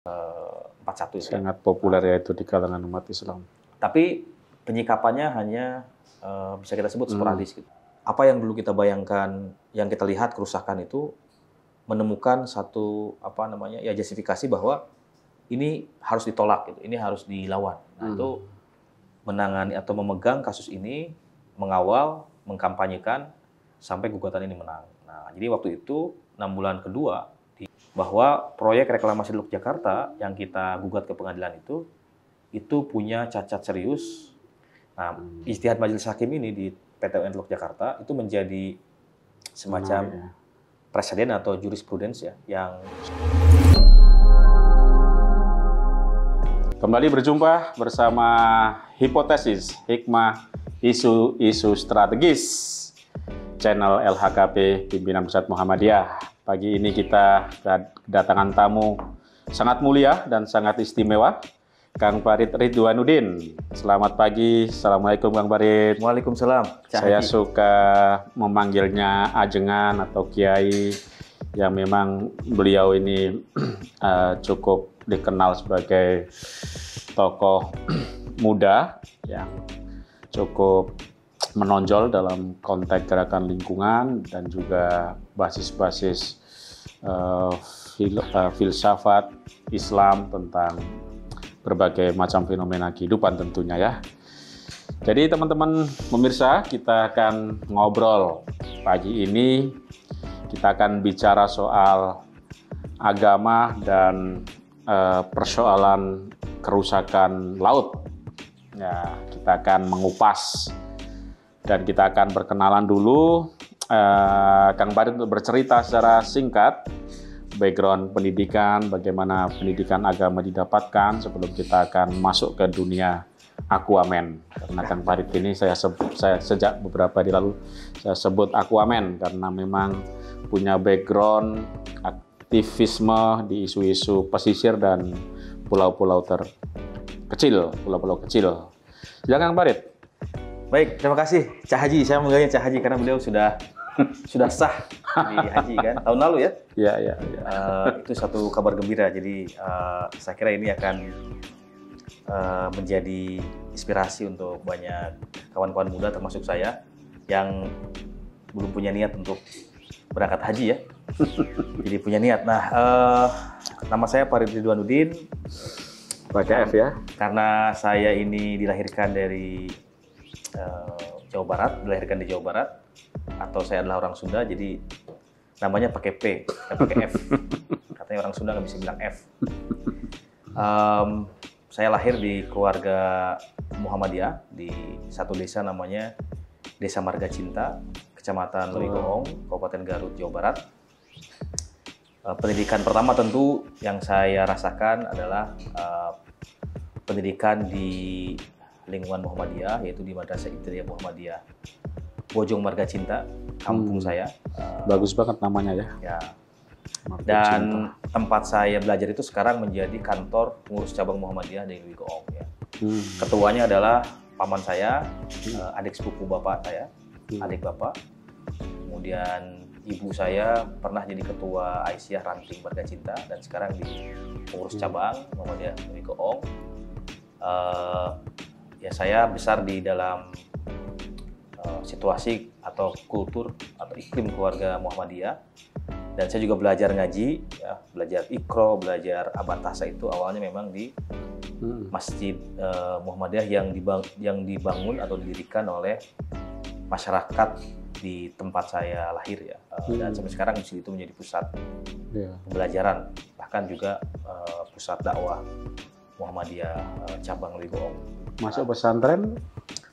41 itu. Sangat populer ya itu di kalangan umat Islam. Tapi penyikapannya hanya bisa kita sebut sporadis gitu. Apa yang dulu kita bayangkan, yang kita lihat kerusakan itu menemukan satu justifikasi bahwa ini harus ditolak gitu, ini harus dilawan. Nah, itu menangani atau memegang kasus ini, mengawal, mengkampanyekan sampai gugatan ini menang. Nah, jadi waktu itu 6 bulan kedua bahwa proyek reklamasi Teluk Jakarta yang kita gugat ke pengadilan itu punya cacat serius. Nah, ijtihad Majelis Hakim ini di PT UN Teluk Jakarta itu menjadi semacam presiden atau jurisprudens ya yang kembali berjumpa bersama Hipotesis Hikmah Isu-Isu Strategis channel LHKP Pimpinan Pusat Muhammadiyah. Pagi ini kita kedatangan tamu sangat mulia dan sangat istimewa, Kang Farid Ridwanuddin. Selamat pagi. Assalamualaikum Kang Farid. Waalaikumsalam. Saya suka memanggilnya ajengan atau kiai, yang memang beliau ini cukup dikenal sebagai tokoh muda yang cukup menonjol dalam konteks gerakan lingkungan dan juga basis-basis filsafat Islam tentang berbagai macam fenomena kehidupan tentunya ya. Jadi teman-teman pemirsa, kita akan ngobrol pagi ini, kita akan bicara soal agama dan persoalan kerusakan laut. Ya, kita akan mengupas dan kita akan berkenalan dulu. Kang Farid untuk bercerita secara singkat background pendidikan, bagaimana pendidikan agama didapatkan sebelum kita akan masuk ke dunia Aquaman. Karena Kang Farid ini saya sejak beberapa hari lalu saya sebut Aquaman karena memang punya background aktivisme di isu-isu pesisir dan pulau-pulau terkecil, pulau-pulau kecil. Silakan Kang Farid. Baik, terima kasih Cah Haji. Saya mengganggu Cah Haji karena beliau sudah sah di haji kan tahun lalu ya. Iya. Itu satu kabar gembira. Jadi saya kira ini akan menjadi inspirasi untuk banyak kawan-kawan muda termasuk saya yang belum punya niat untuk berangkat haji ya. Jadi punya niat. Nah, nama saya Farid Ridwanuddin. Pakai F ya. Karena saya ini dilahirkan dari Jawa Barat, dilahirkan di Jawa Barat, atau saya adalah orang Sunda, jadi namanya pakai P, bukan pakai F. Katanya orang Sunda nggak bisa bilang F. Saya lahir di keluarga Muhammadiyah di satu desa namanya Desa Marga Cinta, Kecamatan Lewi Goong, Kabupaten Garut, Jawa Barat. Pendidikan pertama tentu yang saya rasakan adalah pendidikan di lingkungan Muhammadiyah, yaitu di Madrasah Ibtidaiyah Muhammadiyah Bojong Marga Cinta, kampung saya. Bagus banget namanya ya. Ya. Dan tempat saya belajar itu sekarang menjadi kantor pengurus cabang Muhammadiyah di Lewi Goong. Ya. Ketuanya adalah paman saya, adik sepupu bapak saya, adik bapak. Kemudian ibu saya pernah jadi ketua Aisyah Ranting Marga Cinta dan sekarang di pengurus cabang Muhammadiyah Lewi Goong. Ya saya besar di dalam situasi atau kultur atau iklim keluarga Muhammadiyah, dan saya juga belajar ngaji, ya, belajar Iqra, belajar Abatasa itu awalnya memang di Masjid Muhammadiyah yang dibangun atau didirikan oleh masyarakat di tempat saya lahir ya, dan sampai sekarang di situ menjadi pusat pembelajaran, bahkan juga pusat dakwah Muhammadiyah cabang Lewi Goong. Masuk pesantren.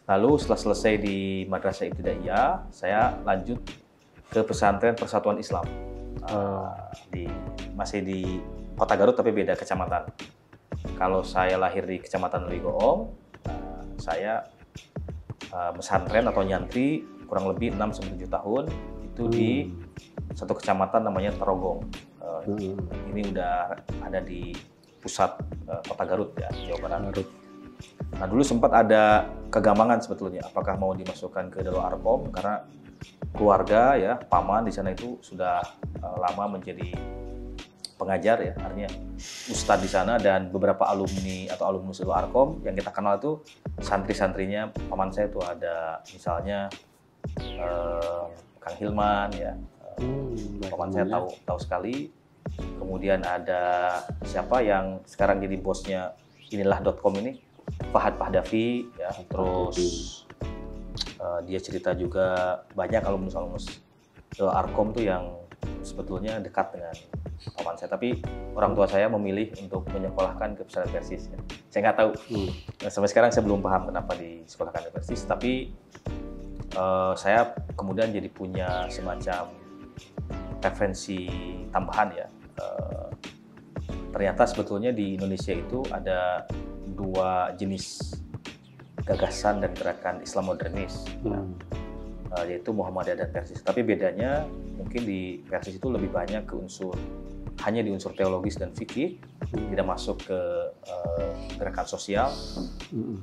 Lalu setelah selesai di Madrasah Ibtidaiyah, saya lanjut ke pesantren Persatuan Islam. Masih di Kota Garut tapi beda kecamatan. Kalau saya lahir di Kecamatan Lewi Goong, saya pesantren atau nyantri kurang lebih 6-7 tahun itu di satu kecamatan namanya Terogong. Ini udah ada di pusat Kota Garut ya, Jawa Barat. Nah dulu sempat ada kegambangan sebetulnya, apakah mau dimasukkan ke Darul Arkom karena keluarga ya, paman di sana itu sudah lama menjadi pengajar ya, artinya ustadz di sana, dan beberapa alumni atau alumnus Arkom yang kita kenal itu santri-santrinya paman saya itu ada misalnya Kang Hilman ya, paman saya tahu sekali. Kemudian ada siapa yang sekarang jadi bosnya inilah.com ini, Fahad Pahdavi ya, terus dia cerita juga banyak alumnus Arkom tuh yang sebetulnya dekat dengan paman saya, tapi orang tua saya memilih untuk menyekolahkan ke pesantren Persis ya. Saya nggak tahu, sampai sekarang saya belum paham kenapa disekolahkan ke Persis, tapi saya kemudian jadi punya semacam referensi tambahan ya. Ternyata sebetulnya di Indonesia itu ada dua jenis gagasan dan gerakan Islam modernis, yaitu Muhammadiyah dan Persis. Tapi bedanya mungkin di Persis itu lebih banyak hanya di unsur teologis dan fikih, tidak masuk ke gerakan sosial,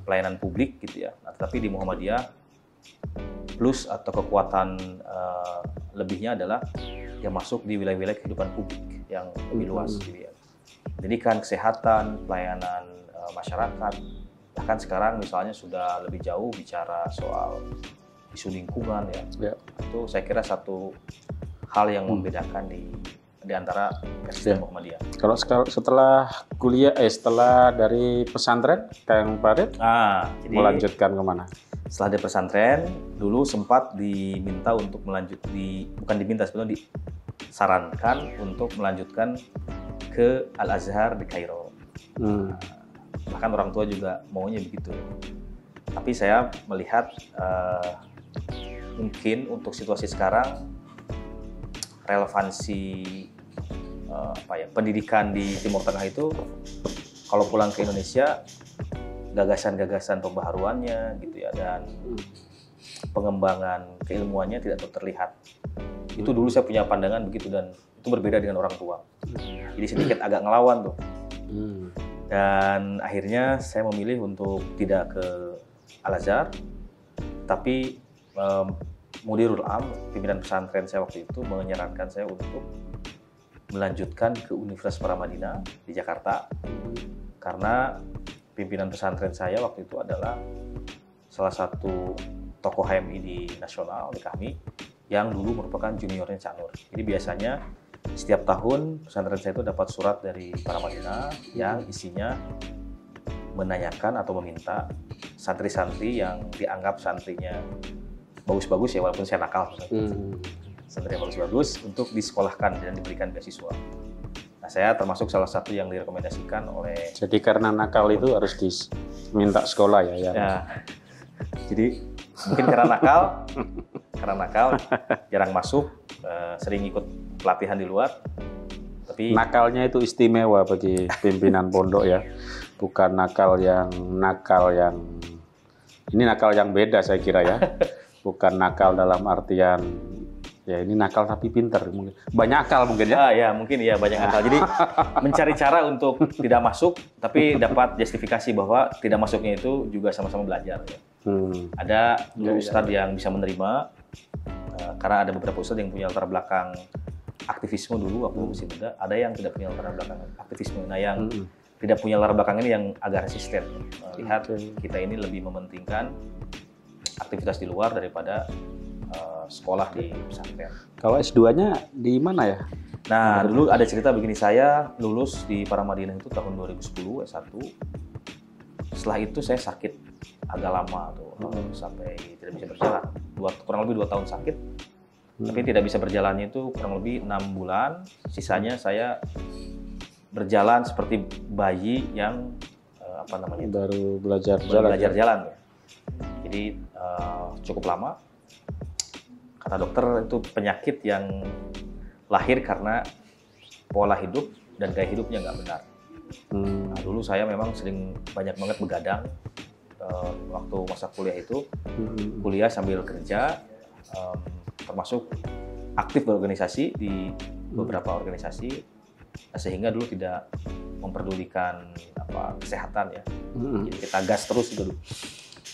pelayanan publik gitu ya. Nah, tetapi di Muhammadiyah plus atau kekuatan lebihnya adalah yang masuk di wilayah-wilayah kehidupan publik yang lebih luas. Pendidikan, kesehatan, pelayanan masyarakat, bahkan sekarang misalnya sudah lebih jauh bicara soal isu lingkungan ya. Itu saya kira satu hal yang membedakan di antara Persis dan Muhammadiyah. Kalau setelah kuliah, setelah dari pesantren, Kang Farid, melanjutkan kemana? Setelah dari pesantren, dulu sempat diminta untuk bukan diminta, sebetulnya disarankan untuk melanjutkan ke Al-Azhar di Kairo. Bahkan orang tua juga maunya begitu. Tapi saya melihat mungkin untuk situasi sekarang relevansi pendidikan di Timur Tengah itu, kalau pulang ke Indonesia, gagasan-gagasan pembaharuannya gitu ya, dan pengembangan keilmuannya tidak terlihat. Itu dulu saya punya pandangan begitu, dan itu berbeda dengan orang tua. Jadi sedikit agak ngelawan tuh. Dan akhirnya saya memilih untuk tidak ke Al-Azhar, tapi Mudirul Am, pimpinan pesantren saya waktu itu, menyarankan saya untuk melanjutkan ke Universitas Paramadina di Jakarta, karena pimpinan pesantren saya waktu itu adalah salah satu tokoh HMI di nasional di kami, yang dulu merupakan juniornya Cak Nur. Jadi biasanya setiap tahun pesantren saya itu dapat surat dari Paramadina yang isinya menanyakan atau meminta santri-santri yang dianggap santrinya bagus-bagus ya, walaupun saya nakal, santri yang bagus-bagus, untuk disekolahkan dan diberikan beasiswa. Nah, saya termasuk salah satu yang direkomendasikan oleh. Jadi karena nakal itu harus diminta sekolah ya? Jadi mungkin karena nakal, jarang masuk, sering ikut pelatihan di luar. Tapi nakalnya itu istimewa bagi pimpinan pondok ya, bukan nakal yang ini nakal yang beda saya kira ya, bukan nakal dalam artian ya ini nakal tapi pinter, mungkin banyak akal mungkin ya. Ya mungkin ya banyak akal. Jadi mencari cara untuk tidak masuk, tapi dapat justifikasi bahwa tidak masuknya itu juga sama-sama belajar ya. Ada ustadz yang bisa menerima, karena ada beberapa ustadz yang punya latar belakang aktivisme dulu waktu masih muda, ada yang tidak punya latar belakang aktivisme. Nah, yang tidak punya latar belakang ini yang agak resisten. Lihat kita ini lebih mementingkan aktivitas di luar daripada sekolah di pesantren. Kalau S2-nya di mana ya? Nah, dulu ada cerita begini, saya lulus di Paramadina itu tahun 2010 S1. Setelah itu saya sakit agak lama tuh, sampai tidak bisa berjalan. Kurang lebih 2 tahun sakit. Tapi tidak bisa berjalannya itu kurang lebih 6 bulan. Sisanya saya berjalan seperti bayi yang baru belajar jalan. Jadi cukup lama. Kata dokter itu penyakit yang lahir karena pola hidup dan gaya hidupnya nggak benar. Nah, dulu saya memang sering banyak banget begadang waktu masa kuliah itu, kuliah sambil kerja, termasuk aktif berorganisasi di beberapa organisasi, sehingga dulu tidak memperdulikan kesehatan ya. Jadi kita gas terus gitu.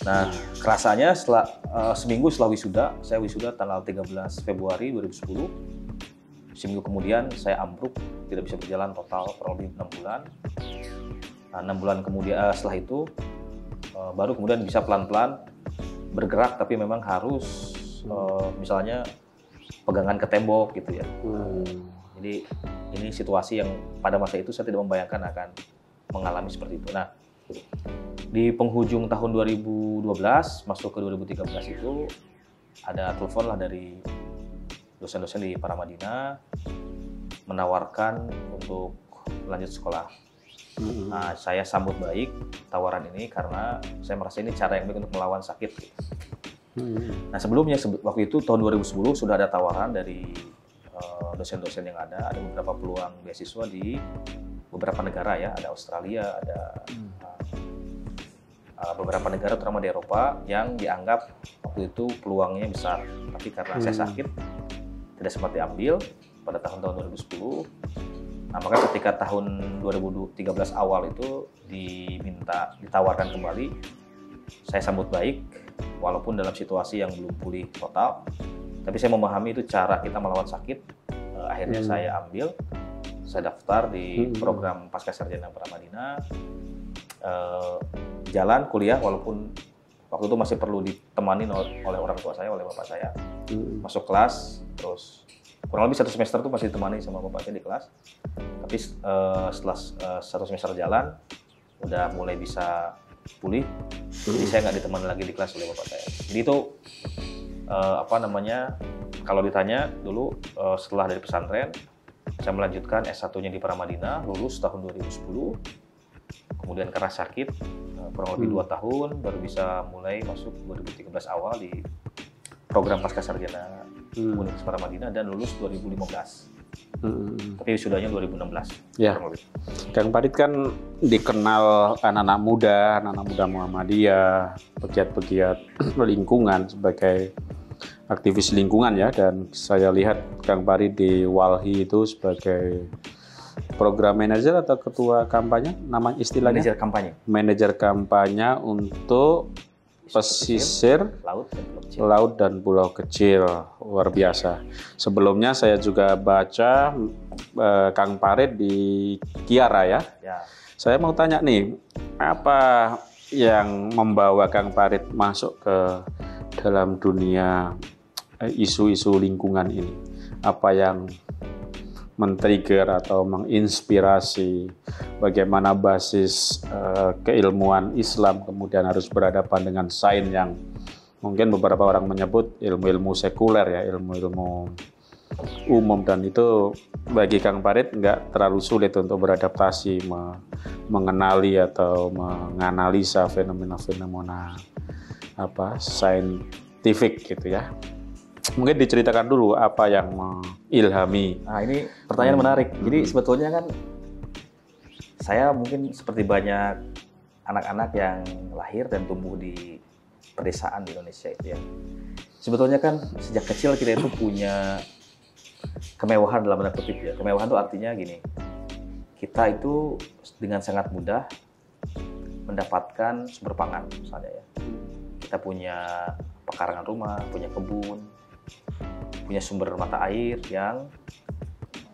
Nah, kerasanya setelah seminggu setelah wisuda, saya wisuda tanggal 13 Februari 2010, seminggu kemudian saya ambruk, tidak bisa berjalan total kurang lebih 6 bulan. Nah, 6 bulan kemudian setelah itu baru kemudian bisa pelan-pelan bergerak, tapi memang harus misalnya pegangan ke tembok gitu ya. Jadi ini situasi yang pada masa itu saya tidak membayangkan akan mengalami seperti itu. Nah, di penghujung tahun 2012 masuk ke 2013 itu ada telepon lah dari dosen-dosen di Paramadina menawarkan untuk lanjut sekolah. Nah, saya sambut baik tawaran ini karena saya merasa ini cara yang baik untuk melawan sakit. Nah, sebelumnya waktu itu tahun 2010 sudah ada tawaran dari dosen-dosen yang ada beberapa peluang beasiswa di beberapa negara ya, ada Australia, ada beberapa negara terutama di Eropa yang dianggap waktu itu peluangnya besar. Tapi karena saya sakit, tidak sempat diambil pada tahun-tahun 2010. Nah, maka ketika tahun 2013 awal itu ditawarkan kembali, saya sambut baik, walaupun dalam situasi yang belum pulih total. Tapi saya memahami itu cara kita melawan sakit. Akhirnya saya ambil, saya daftar di program Pascasarjana Paramadina, jalan kuliah walaupun waktu itu masih perlu ditemani oleh orang tua saya, oleh bapak saya. Masuk kelas, terus kurang lebih 1 semester itu masih ditemani sama bapak saya di kelas. Tapi setelah 1 semester jalan, udah mulai bisa pulih, jadi saya nggak ditemani lagi di kelas oleh bapak saya. Jadi itu kalau ditanya dulu setelah dari pesantren, saya melanjutkan S1-nya di Paramadina, lulus tahun 2010. Kemudian karena sakit, kurang lebih 2 tahun, baru bisa mulai masuk 2013 awal di program Pascasarjana Universitas Paramadina dan lulus 2015. Tapi wisudanya 2016. Ya, Kang Farid kan dikenal anak-anak muda Muhammadiyah, pegiat-pegiat lingkungan sebagai aktivis lingkungan ya, dan saya lihat Kang Farid di Walhi itu sebagai program manajer atau ketua kampanye, nama istilahnya? Manajer kampanye untuk pesisir laut dan pulau kecil. Luar biasa. Sebelumnya saya juga baca Kang Farid di Kiara ya. Saya mau tanya nih, apa yang membawa Kang Farid masuk ke dalam dunia isu-isu lingkungan ini? Apa yang men-trigger atau menginspirasi, bagaimana basis keilmuan Islam kemudian harus berhadapan dengan sains yang mungkin beberapa orang menyebut ilmu-ilmu sekuler ya, ilmu-ilmu umum, dan itu bagi Kang Farid nggak terlalu sulit untuk beradaptasi, mengenali atau menganalisa fenomena-fenomena saintifik gitu ya. Mungkin diceritakan dulu apa yang mengilhami. Nah, ini pertanyaan menarik. Jadi sebetulnya kan saya mungkin seperti banyak anak-anak yang lahir dan tumbuh di pedesaan di Indonesia itu ya. Sebetulnya kan sejak kecil kita itu punya kemewahan dalam tanda kutip ya. Kemewahan itu artinya gini, kita itu dengan sangat mudah mendapatkan sumber pangan misalnya ya. Kita punya pekarangan rumah, punya kebun, punya sumber mata air yang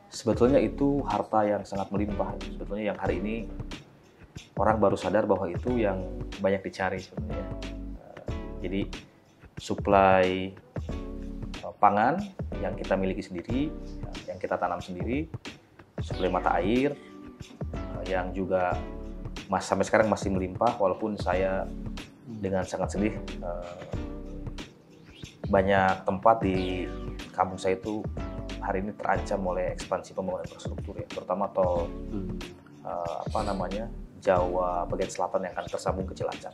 sebetulnya itu harta yang sangat melimpah. Sebetulnya yang hari ini orang baru sadar bahwa itu yang banyak dicari sebenarnya. Jadi suplai pangan yang kita miliki sendiri, yang kita tanam sendiri, suplai mata air yang juga sampai sekarang masih melimpah, walaupun saya dengan sangat sedih banyak tempat di kampung saya itu hari ini terancam oleh ekspansi pembangunan infrastruktur ya, terutama tol Jawa bagian selatan yang akan tersambung ke Cilacap.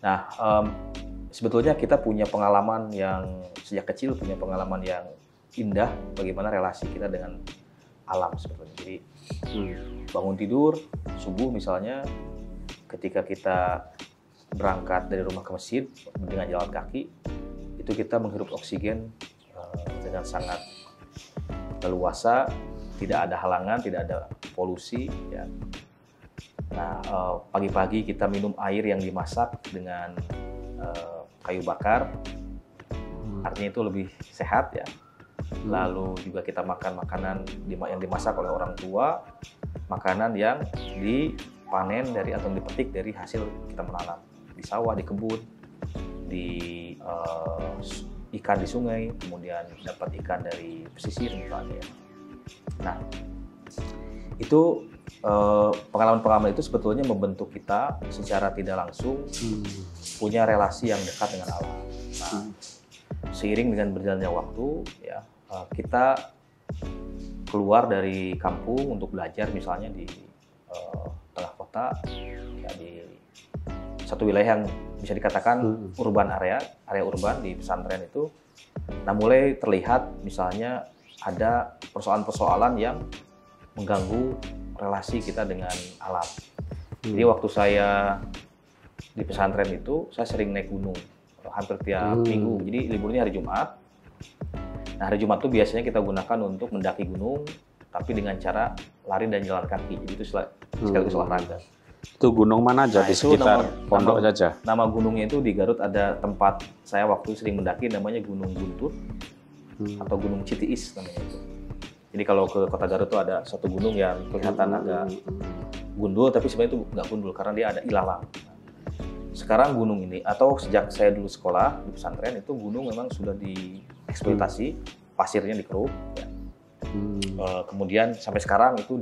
Nah, sebetulnya kita punya pengalaman yang sejak kecil, punya pengalaman yang indah bagaimana relasi kita dengan alam sebetulnya. Jadi bangun tidur subuh misalnya, ketika kita berangkat dari rumah ke masjid dengan jalan kaki, itu kita menghirup oksigen dengan sangat leluasa, tidak ada halangan, tidak ada polusi ya. Nah, pagi-pagi kita minum air yang dimasak dengan kayu bakar, artinya itu lebih sehat ya. lalu juga kita makan makanan yang dimasak oleh orang tua, makanan yang dipanen dari atau dipetik dari hasil kita menanam di sawah, di kebun, di ikan di sungai, kemudian dapat ikan dari pesisir misalnya. Nah, itu pengalaman-pengalaman itu sebetulnya membentuk kita secara tidak langsung punya relasi yang dekat dengan alam. Nah, seiring dengan berjalannya waktu, ya kita keluar dari kampung untuk belajar misalnya di tengah kota, ya, di satu wilayah yang bisa dikatakan urban area urban di pesantren itu. Nah, mulai terlihat misalnya ada persoalan-persoalan yang mengganggu relasi kita dengan alam. Jadi waktu saya di pesantren itu, saya sering naik gunung hampir tiap minggu. Jadi liburnya hari Jumat. Nah, hari Jumat itu biasanya kita gunakan untuk mendaki gunung, tapi dengan cara lari dan jalan kaki. Jadi itu sekaligus olahraga. Itu gunung mana aja? Di sekitar pondok saja? Nama gunungnya itu di Garut ada tempat saya waktu sering mendaki namanya Gunung Guntur atau Gunung Citiis namanya itu. Jadi kalau ke kota Garut itu ada satu gunung yang kelihatan agak gundul, tapi sebenarnya itu nggak gundul karena dia ada ilalang. Sekarang gunung ini, atau sejak saya dulu sekolah di pesantren, itu gunung memang sudah dieksploitasi, pasirnya dikeruk. Ya. Kemudian sampai sekarang itu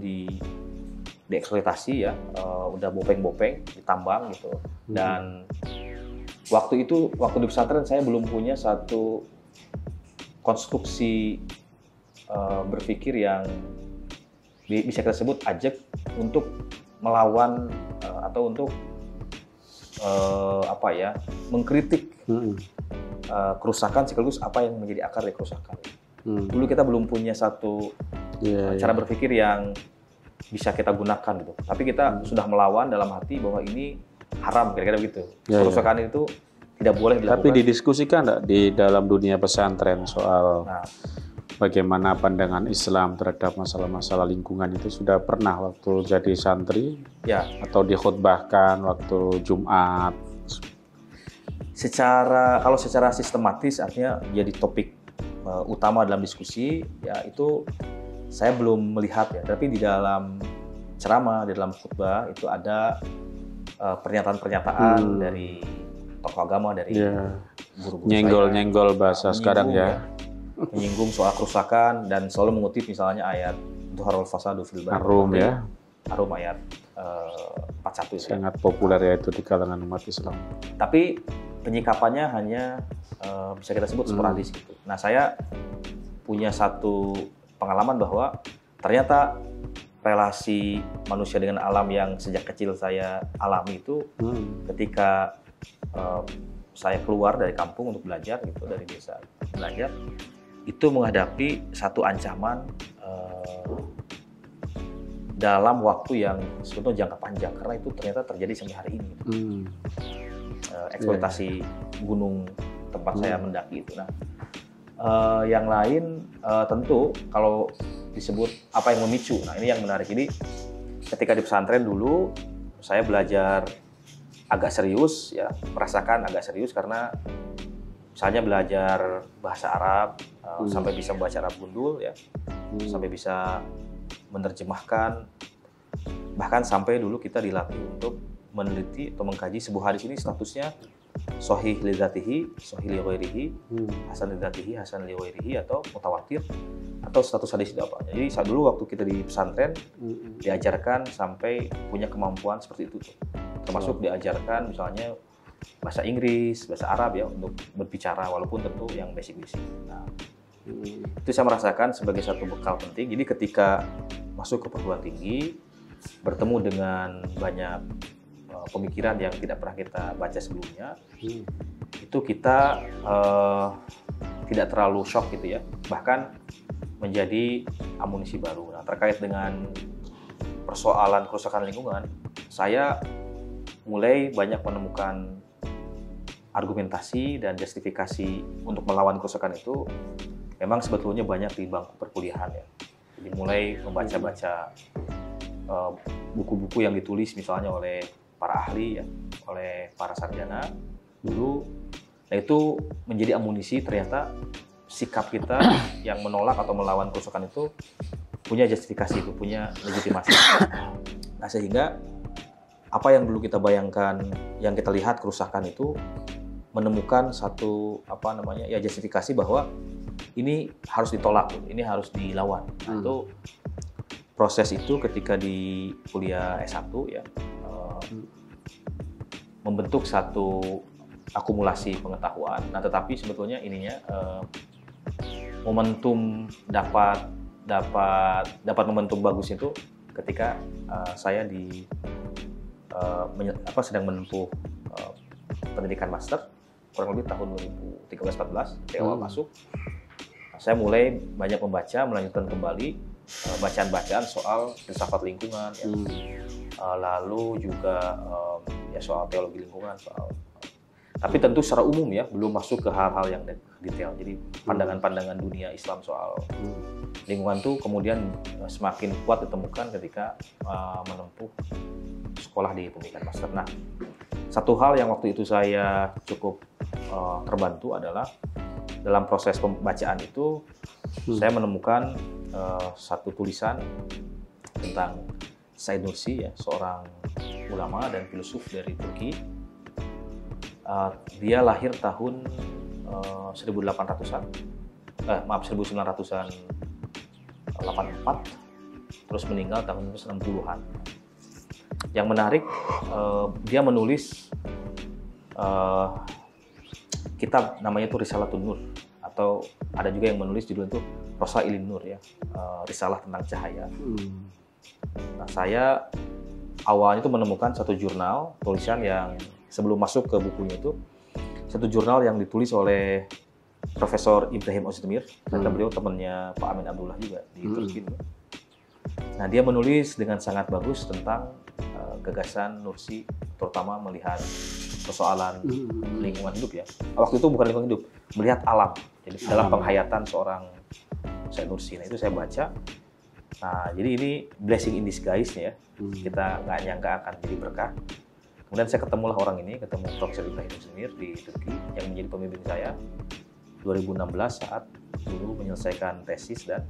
dieksploitasi ya, udah bopeng-bopeng, ditambang gitu. Dan waktu di pesantren saya belum punya satu konstruksi berpikir yang bisa kita sebut ajak untuk melawan atau untuk mengkritik kerusakan sekaligus apa yang menjadi akar dari kerusakan. Dulu kita belum punya satu cara berpikir yang bisa kita gunakan gitu. Tapi kita sudah melawan dalam hati bahwa ini haram, kira-kira begitu. Kerusakan itu tidak boleh dilakukan. Tapi didiskusikan nggak di dalam dunia pesantren soal bagaimana pandangan Islam terhadap masalah-masalah lingkungan itu sudah pernah waktu jadi santri atau dikhutbahkan waktu Jumat? Kalau secara sistematis artinya jadi topik utama dalam diskusi ya itu saya belum melihat ya, tapi di dalam ceramah, di dalam khutbah itu ada pernyataan-pernyataan dari tokoh agama, dari guru-guru nyenggol bahasa sekarang ya. Menyinggung soal kerusakan dan selalu mengutip misalnya ayat Dhuharul Fasadu fil Barri Ar-Rum ya. Ar-Rum ayat 41 sangat populer ya itu di kalangan umat Islam. Tapi penyikapannya hanya bisa kita sebut sporadis gitu. Nah, saya punya satu pengalaman bahwa ternyata relasi manusia dengan alam yang sejak kecil saya alami itu ketika saya keluar dari kampung untuk belajar gitu, dari desa belajar, itu menghadapi satu ancaman dalam waktu yang sebetulnya jangka panjang, karena itu ternyata terjadi sampai hari ini. Eksploitasi gunung tempat saya mendaki itu. Nah, yang lain tentu kalau disebut apa yang memicu. Nah, ini yang menarik. Jadi ketika di pesantren dulu saya belajar agak serius ya, merasakan agak serius karena misalnya belajar bahasa Arab sampai bisa membaca Arab gundul ya, sampai bisa menerjemahkan, bahkan sampai dulu kita dilatih untuk meneliti atau mengkaji sebuah hadis ini statusnya sahih li dzatihi, sahih li ghairihi, hasan li dzatihi, hasan li ghairihi, atau mutawatir, atau status hadis itu apa. Jadi saat dulu waktu kita di pesantren diajarkan sampai punya kemampuan seperti itu tuh. Termasuk diajarkan misalnya bahasa Inggris, bahasa Arab ya untuk berbicara, walaupun tentu yang basic-basic. Nah, itu saya merasakan sebagai satu bekal penting. Jadi ketika masuk ke perguruan tinggi, bertemu dengan banyak pemikiran yang tidak pernah kita baca sebelumnya, itu kita tidak terlalu shock gitu ya, bahkan menjadi amunisi baru. Nah, terkait dengan persoalan kerusakan lingkungan, saya mulai banyak menemukan argumentasi dan justifikasi untuk melawan kerusakan itu memang sebetulnya banyak di bangku perkuliahan ya. Jadi mulai membaca-baca buku-buku yang ditulis misalnya oleh para ahli ya, oleh para sarjana dulu. Nah, itu menjadi amunisi ternyata sikap kita yang menolak atau melawan kerusakan itu punya justifikasi, itu punya legitimasi. Nah, sehingga apa yang dulu kita bayangkan, yang kita lihat kerusakan itu menemukan satu justifikasi bahwa ini harus ditolak, ini harus dilawan. Nah, itu proses itu ketika di kuliah S1 ya, membentuk satu akumulasi pengetahuan. Nah, tetapi sebetulnya ininya momentum dapat momentum bagus itu ketika saya sedang menempuh pendidikan master kurang lebih tahun 2013-14 di awal masuk. Saya mulai banyak membaca, melanjutkan kembali bacaan-bacaan soal filsafat lingkungan, ya. Lalu juga soal teologi lingkungan, tapi tentu secara umum ya, belum masuk ke hal-hal yang detail. Jadi pandangan-pandangan dunia Islam soal lingkungan itu kemudian semakin kuat ditemukan ketika menempuh sekolah di pendidikan master. Nah, satu hal yang waktu itu saya cukup terbantu adalah dalam proses pembacaan itu saya menemukan satu tulisan tentang Said Nursi, ya, seorang ulama dan filsuf dari Turki. Dia lahir tahun 1900-an, 1984, terus meninggal tahun 60-an. Yang menarik, dia menulis kitab namanya itu Risalatun Nur, atau ada juga yang menulis judul itu Rosailin Nur, ya, risalah tentang cahaya. Nah, saya awalnya itu menemukan satu jurnal tulisan yang sebelum masuk ke bukunya itu, satu jurnal yang ditulis oleh Profesor Ibrahim Özdemir, ternyata beliau temannya Pak Amin Abdullah juga di Turki. Nah, dia menulis dengan sangat bagus tentang gagasan Nursi, terutama melihat persoalan lingkungan hidup, ya. Waktu itu bukan lingkungan hidup, melihat alam. Jadi dalam penghayatan seorang Said Nursi. Nah, itu saya baca. Nah, jadi ini blessing in disguise, ya. Kita nggak nyangka akan jadi berkah. Kemudian saya ketemulah orang ini, ketemu Profesor Ibrahim Özdemir di Turki yang menjadi pembimbing saya 2016 saat dulu menyelesaikan tesis dan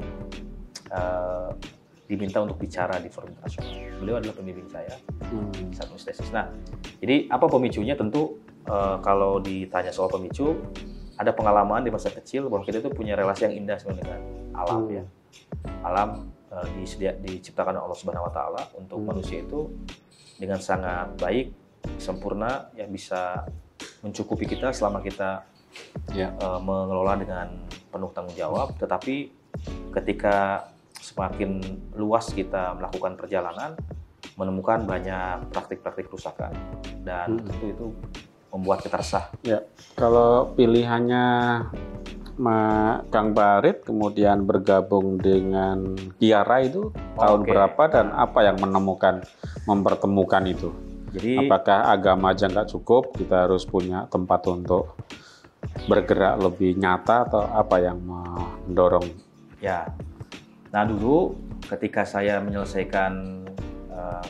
diminta untuk bicara di forum internasional. Beliau adalah pembimbing saya saat menulis tesis. Nah, jadi apa pemicunya? Tentu kalau ditanya soal pemicu, ada pengalaman di masa kecil bahwa kita itu punya relasi yang indah sebenarnya dengan alam, ya. Alam diciptakan oleh Allah Subhanahu Wa Taala untuk manusia itu dengan sangat baik, sempurna, yang bisa mencukupi kita selama kita mengelola dengan penuh tanggung jawab. Tetapi ketika semakin luas kita melakukan perjalanan, menemukan banyak praktik-praktik kerusakan, dan tentu itu membuat kita resah. Ya, kalau pilihannya Kang Barit kemudian bergabung dengan Kiara itu tahun berapa dan apa yang mempertemukan itu? Jadi, apakah agama aja nggak cukup, kita harus punya tempat untuk bergerak lebih nyata, atau apa yang mendorong? Ya, nah dulu ketika saya menyelesaikan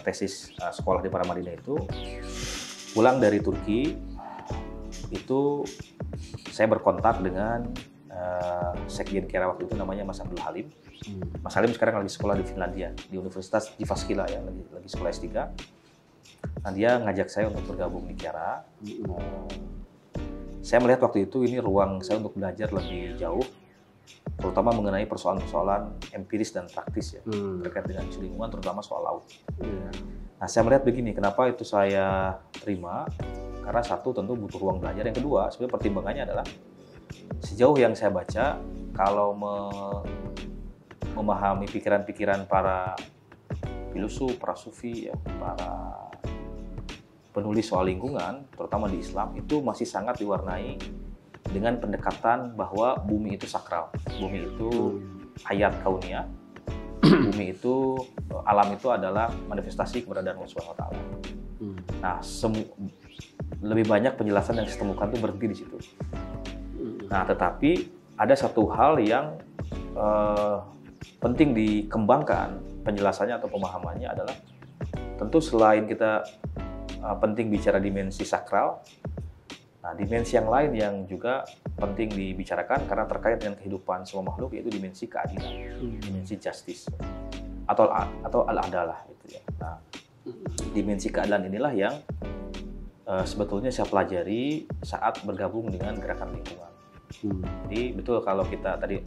tesis sekolah di Paramadina itu, pulang dari Turki, itu saya berkontak dengan Sekjen Kiara waktu itu, namanya Mas Abdul Halim. Mas Halim sekarang lagi sekolah di Finlandia, di Universitas Jyväskylä, ya, lagi sekolah S3. Nah, dia ngajak saya untuk bergabung di Kiara. Saya melihat waktu itu ini ruang saya untuk belajar lebih jauh, terutama mengenai persoalan-persoalan empiris dan praktis, ya, terkait dengan isu lingkungan, terutama soal laut. Nah, saya melihat begini, kenapa itu saya terima? Karena satu, tentu butuh ruang belajar. Yang kedua, sebenarnya pertimbangannya adalah sejauh yang saya baca, kalau memahami pikiran-pikiran para filosof, para sufi, ya, para penulis soal lingkungan, terutama di Islam, itu masih sangat diwarnai dengan pendekatan bahwa bumi itu sakral, bumi itu hayat kauniyah, bumi itu, alam itu adalah manifestasi keberadaan Allah Subhanahu Wa Taala. Nah, lebih banyak penjelasan yang saya temukan itu berhenti di situ. Nah, tetapi ada satu hal yang penting dikembangkan penjelasannya atau pemahamannya adalah, tentu selain kita penting bicara dimensi sakral, Nah, dimensi yang lain yang juga penting dibicarakan karena terkait dengan kehidupan semua makhluk yaitu dimensi keadilan, dimensi justice atau al-adalah gitu ya. Nah, dimensi keadilan inilah yang sebetulnya saya pelajari saat bergabung dengan gerakan lingkungan. Jadi betul kalau kita tadi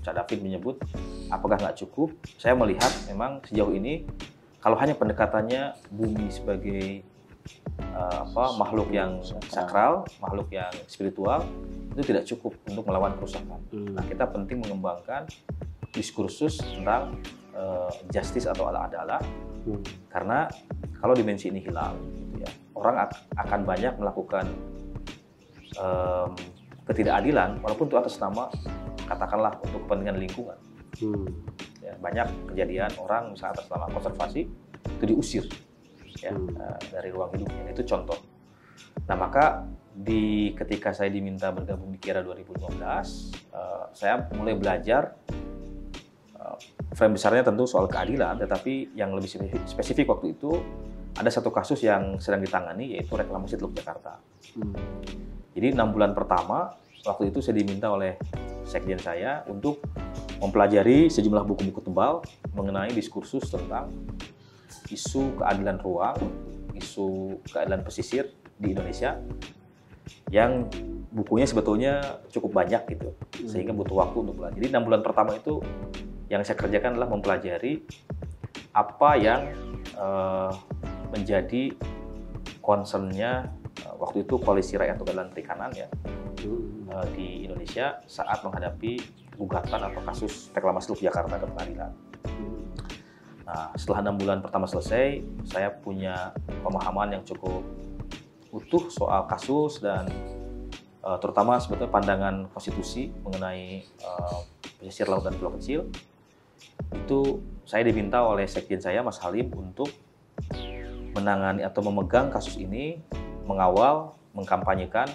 Cak David menyebut apakah nggak cukup, saya melihat memang sejauh ini kalau hanya pendekatannya bumi sebagai makhluk yang sakral, makhluk yang spiritual, itu tidak cukup untuk melawan kerusakan. Nah, kita penting mengembangkan diskursus tentang justice atau al-adalah, karena kalau dimensi ini hilang, gitu ya, orang akan banyak melakukan ketidakadilan, walaupun itu atas nama katakanlah untuk kepentingan lingkungan. Ya, banyak kejadian orang misalnya atas nama konservasi itu diusir ya, dari ruang hidupnya. Itu contoh. Nah, maka ketika saya diminta bergabung di Kiara 2015, saya mulai belajar frame besarnya tentu soal keadilan, tetapi yang lebih spesifik waktu itu ada satu kasus yang sedang ditangani yaitu reklamasi Teluk Jakarta. Jadi 6 bulan pertama waktu itu saya diminta oleh sekjen saya untuk mempelajari sejumlah buku-buku tebal mengenai diskursus tentang isu keadilan ruang, isu keadilan pesisir di Indonesia yang bukunya sebetulnya cukup banyak gitu, sehingga butuh waktu untuk belajar. Jadi 6 bulan pertama itu yang saya kerjakan adalah mempelajari apa yang menjadi concern-nya waktu itu Koalisi Rakyat untuk Keadilan Perikanan ya di Indonesia saat menghadapi gugatan atau kasus reklamasi Teluk Jakarta ke pengadilan. Nah, setelah 6 bulan pertama selesai, saya punya pemahaman yang cukup utuh soal kasus dan terutama sebetulnya pandangan konstitusi mengenai pesisir laut dan pulau kecil. Itu saya diminta oleh sekjen saya, Mas Halim, untuk menangani atau memegang kasus ini, mengawal, mengkampanyekan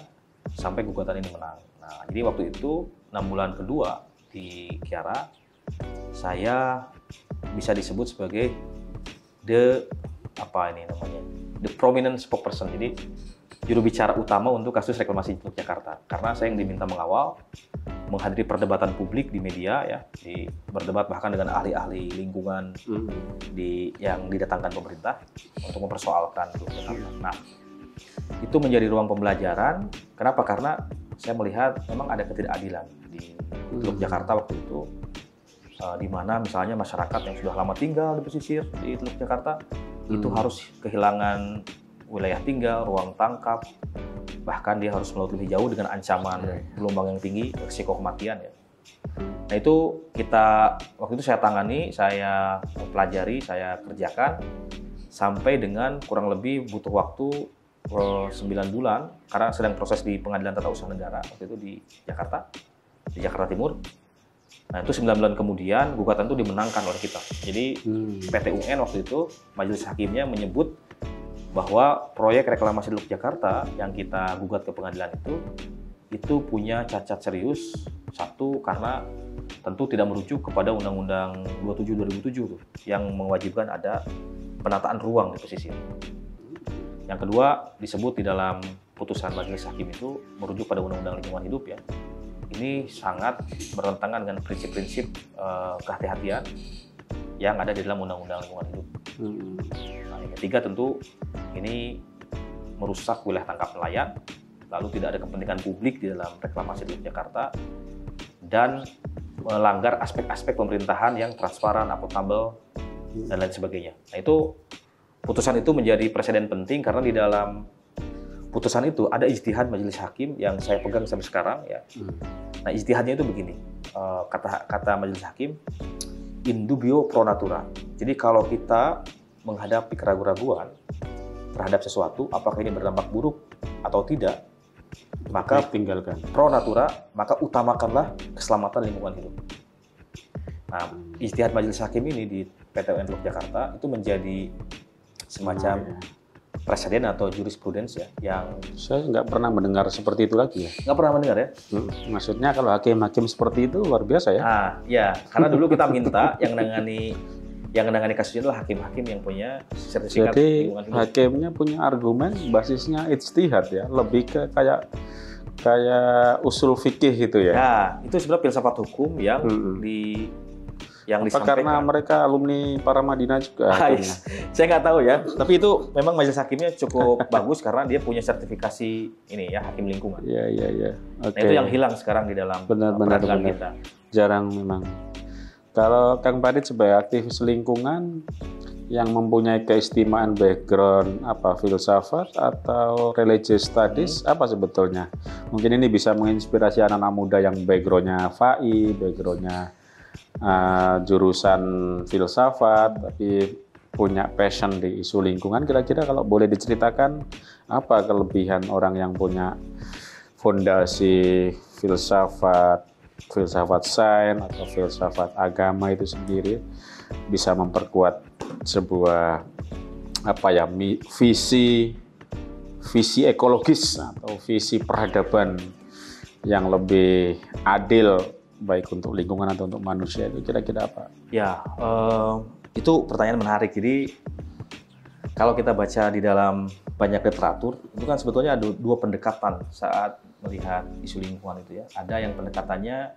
sampai gugatan ini menang. Nah, jadi waktu itu 6 bulan kedua di Kiara, saya bisa disebut sebagai the prominent spokesperson, jadi juru bicara utama untuk kasus reklamasi Teluk Jakarta, karena saya yang diminta mengawal, menghadiri perdebatan publik di media ya, berdebat bahkan dengan ahli-ahli lingkungan yang didatangkan pemerintah untuk mempersoalkan Teluk Jakarta. Nah, itu menjadi ruang pembelajaran. Kenapa? Karena saya melihat memang ada ketidakadilan di Teluk Jakarta waktu itu, di mana misalnya masyarakat yang sudah lama tinggal di pesisir di Teluk Jakarta itu harus kehilangan wilayah tinggal, ruang tangkap, bahkan dia harus melaut lebih jauh dengan ancaman gelombang yang tinggi, risiko kematian ya. Nah, itu waktu itu saya tangani, saya pelajari, saya kerjakan sampai dengan kurang lebih butuh waktu 9 bulan karena sedang proses di Pengadilan Tata Usaha Negara waktu itu di Jakarta Timur. Nah, itu 9 bulan kemudian gugatan itu dimenangkan oleh kita. Jadi PT UN waktu itu majelis hakimnya menyebut bahwa proyek reklamasi Teluk Jakarta yang kita gugat ke pengadilan itu punya cacat serius. Satu, karena tentu tidak merujuk kepada Undang-Undang 27 2007 tuh, yang mewajibkan ada penataan ruang di pesisir. Yang kedua, disebut di dalam putusan majelis hakim itu merujuk pada Undang-Undang Lingkungan Hidup ya. Ini sangat bertentangan dengan prinsip-prinsip kehati-hatian yang ada di dalam Undang-Undang Lingkungan Hidup. Nah, yang ketiga tentu ini merusak wilayah tangkap nelayan, lalu tidak ada kepentingan publik di dalam reklamasi Teluk Jakarta, dan melanggar aspek-aspek pemerintahan yang transparan, akuntabel, dan lain sebagainya. Nah, itu putusan itu menjadi presiden penting karena di dalam putusan itu ada ijtihad majelis hakim yang saya pegang sampai sekarang ya. Nah, ijtihadnya itu begini, kata majelis hakim, in dubio pro natura. Jadi kalau kita menghadapi keraguan-raguan terhadap sesuatu, apakah ini berdampak buruk atau tidak, maka tinggalkan pro natura, maka utamakanlah keselamatan lingkungan hidup. Nah, ijtihad majelis hakim ini di PT UN Teluk Jakarta itu menjadi semacam presiden atau jurisprudens ya, yang saya nggak pernah mendengar seperti itu lagi ya. Nggak pernah mendengar ya? Maksudnya kalau hakim-hakim seperti itu luar biasa ya? Nah, ya, karena dulu kita minta yang menangani yang menangani kasus itu adalah hakim-hakim yang punya sertifikat Jadi lingkungan hidup. hakimnya punya argumen basisnya ijtihad ya, lebih ke kayak usul fikih gitu ya. Ya, itu sebenarnya filsafat hukum yang Apa disampaikan. karena mereka alumni Paramadina juga hakimnya? Saya nggak tahu ya, tapi itu memang majelis hakimnya cukup bagus karena dia punya sertifikasi ini ya, hakim lingkungan. Iya. Oke. Nah, itu yang hilang sekarang di dalam Benar. peradilan kita. Jarang memang. Kalau Kang Padit sebagai aktivis lingkungan yang mempunyai keistimewaan background apa filsafat atau religious studies apa sebetulnya? Mungkin ini bisa menginspirasi anak-anak muda yang backgroundnya FAI, backgroundnya jurusan filsafat, tapi punya passion di isu lingkungan. Kira-kira kalau boleh diceritakan apa kelebihan orang yang punya fondasi filsafat sains atau filsafat agama itu sendiri bisa memperkuat sebuah visi ekologis atau visi peradaban yang lebih adil baik untuk lingkungan atau untuk manusia, itu kira-kira apa? Ya, itu pertanyaan menarik. Jadi kalau kita baca di dalam banyak literatur, itu kan sebetulnya ada dua pendekatan saat melihat isu lingkungan itu ya. Ada yang pendekatannya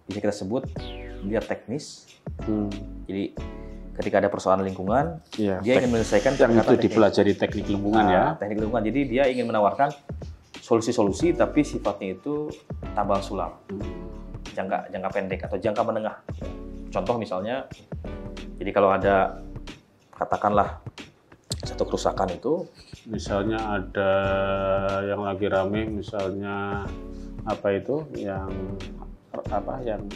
bisa kita sebut dia teknis. Jadi ketika ada persoalan lingkungan, dia ingin menyelesaikan yang itu dipelajari teknik lingkungan ya. Teknik lingkungan. Jadi dia ingin menawarkan solusi-solusi tapi sifatnya itu tambal sulam, jangka pendek atau jangka menengah. Contoh misalnya, jadi kalau ada katakanlah satu kerusakan itu, misalnya ada yang lagi rame, misalnya yang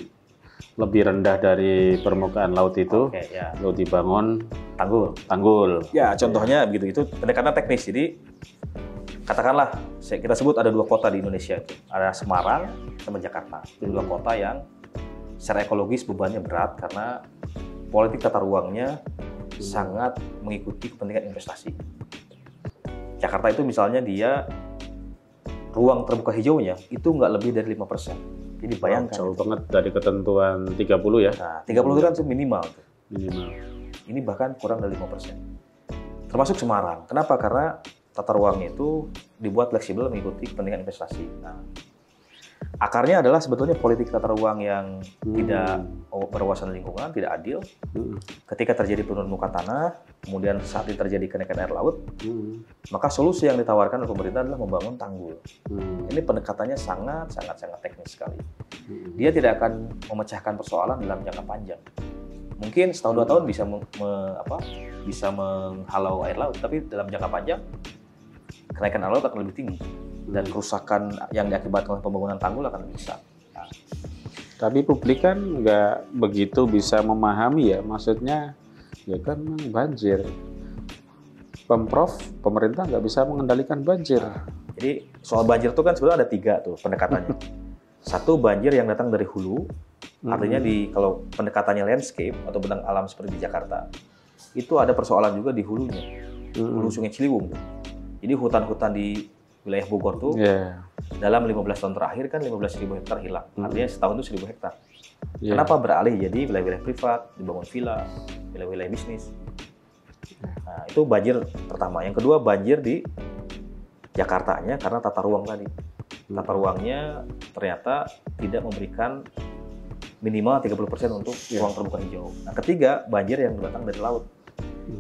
lebih rendah dari permukaan laut itu, lalu dibangun tanggul. Ya, contohnya begitu. Itu pendekatan teknis. Jadi katakanlah kita sebut ada dua kota di Indonesia itu, ada Semarang sama Jakarta. Itu dua kota yang secara ekologis bebannya berat karena politik tata ruangnya sangat mengikuti kepentingan investasi. Jakarta itu misalnya dia ruang terbuka hijaunya itu nggak lebih dari 5%. Jadi bayangkan. Jauh banget dari ketentuan 30 ya. Nah, 30 itu kan minimal. Minimal. Ini bahkan kurang dari 5%. Termasuk Semarang. Kenapa? Karena tata ruangnya itu dibuat fleksibel mengikuti kepentingan investasi. Nah, akarnya adalah sebetulnya politik tata ruang yang tidak berwawasan lingkungan, tidak adil. Ketika terjadi penurunan muka tanah, kemudian saat ini terjadi kenaikan air laut, maka solusi yang ditawarkan oleh pemerintah adalah membangun tanggul. Ini pendekatannya sangat teknis sekali. Dia tidak akan memecahkan persoalan dalam jangka panjang. Mungkin setahun 2 tahun bisa menghalau air laut, tapi dalam jangka panjang kenaikan air laut akan lebih tinggi. Dan kerusakan yang diakibatkan oleh pembangunan tanggul akan lebih besar. Nah. Tapi publik kan nggak begitu bisa memahami ya, maksudnya ya kan banjir. Pemerintah nggak bisa mengendalikan banjir. Jadi soal banjir itu kan sebenarnya ada 3 tuh pendekatannya. Satu, banjir yang datang dari hulu, artinya kalau pendekatannya landscape atau bentang alam seperti di Jakarta, itu ada persoalan juga di hulunya, hulu Sungai Ciliwung. Jadi hutan-hutan di wilayah Bogor tuh dalam 15 tahun terakhir kan 15.000 hektar hilang. Artinya setahun itu 1.000 hektar. Kenapa beralih jadi wilayah-wilayah privat, dibangun villa, wilayah-wilayah bisnis. Nah, itu banjir pertama. Yang kedua, banjir di Jakartanya karena tata ruang tadi. Tata ruangnya ternyata tidak memberikan minimal 30% untuk ruang terbuka hijau. Nah, ketiga, banjir yang datang dari laut.